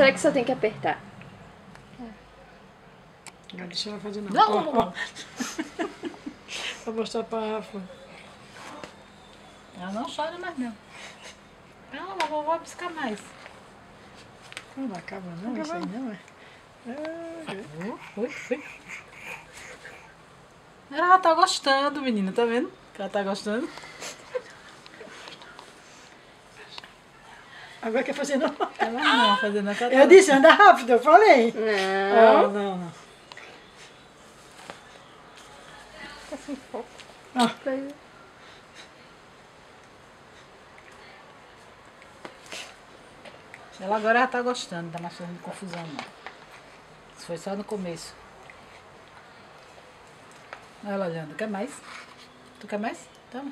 será que só tem que apertar? Não, deixa ela fazer não. Não. Vou mostrar pra Rafa. Ela não chora mais não. Calma, a vovó vai buscar mais. Não acaba não, isso aí não é. Ela tá gostando, menina, tá vendo? Que ela tá gostando. Agora quer fazer não? Ela não, fazendo a cara. Eu disse, anda rápido, eu falei. Não. Não. Assim, foco. Ah. Ela agora já tá gostando, não tá mais fazendo confusão não. Isso foi só no começo. Olha ela olhando, quer mais? Tu quer mais? Toma.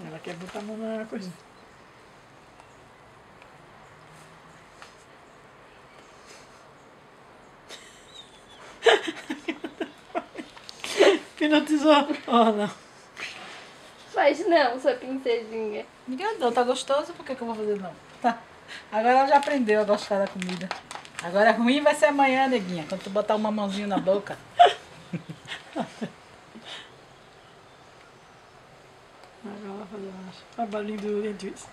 Ela quer botar a mão na coisa. Hipnotizou. Não. Faz não, sua princesinha. Ninguém não, tá gostoso, por que que eu vou fazer não? Tá. Agora ela já aprendeu a gostar da comida. Agora ruim vai ser amanhã, neguinha, quando tu botar uma mãozinha na boca. Agora ela vai fazer o barulhinho do dentuço.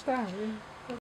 Tá,